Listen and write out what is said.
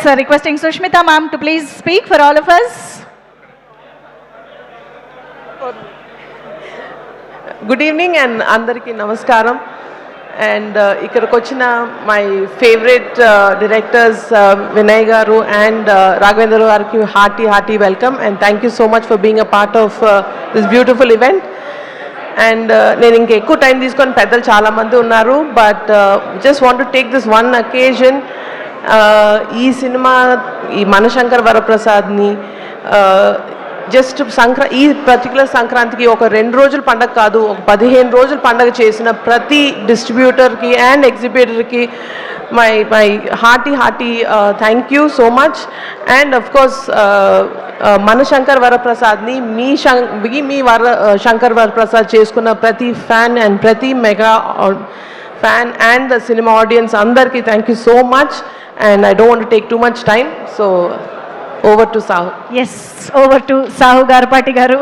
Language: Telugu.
requesting Sushmita ma'am to please speak for all of us. Good evening and andariki namaskaram. And ikkadiki vachina my favorite directors Vinay garu and Raghavendra gariki hearty welcome and thank you so much for being a part of this beautiful event. And నేను ఇంకా ఎక్కువ టైం తీసుకొని పెద్దలు చాలామంది ఉన్నారు, but just want to take this one అకేజన్. ఈ సినిమా ఈ మనశంకర్ వరప్రసాద్ని జస్ట్ ఈ పర్టికులర్ సంక్రాంతికి ఒక 2 రోజుల పండగ కాదు, ఒక 15 రోజుల పండగ చేసిన ప్రతి డిస్ట్రిబ్యూటర్కి అండ్ ఎగ్జిబిటర్కి my hearty thank you so much. And of course Manashankar వరప్రసాద్ని మీ శంకర్ వరప్రసాద్ చేసుకున్న ప్రతి ఫ్యాన్ అండ్ ప్రతి mega fan and the cinema audience అందరికీ thank you so much. And I don't want to take too much time, so over to Sahu. Yes, over to Sahu Garpati garu.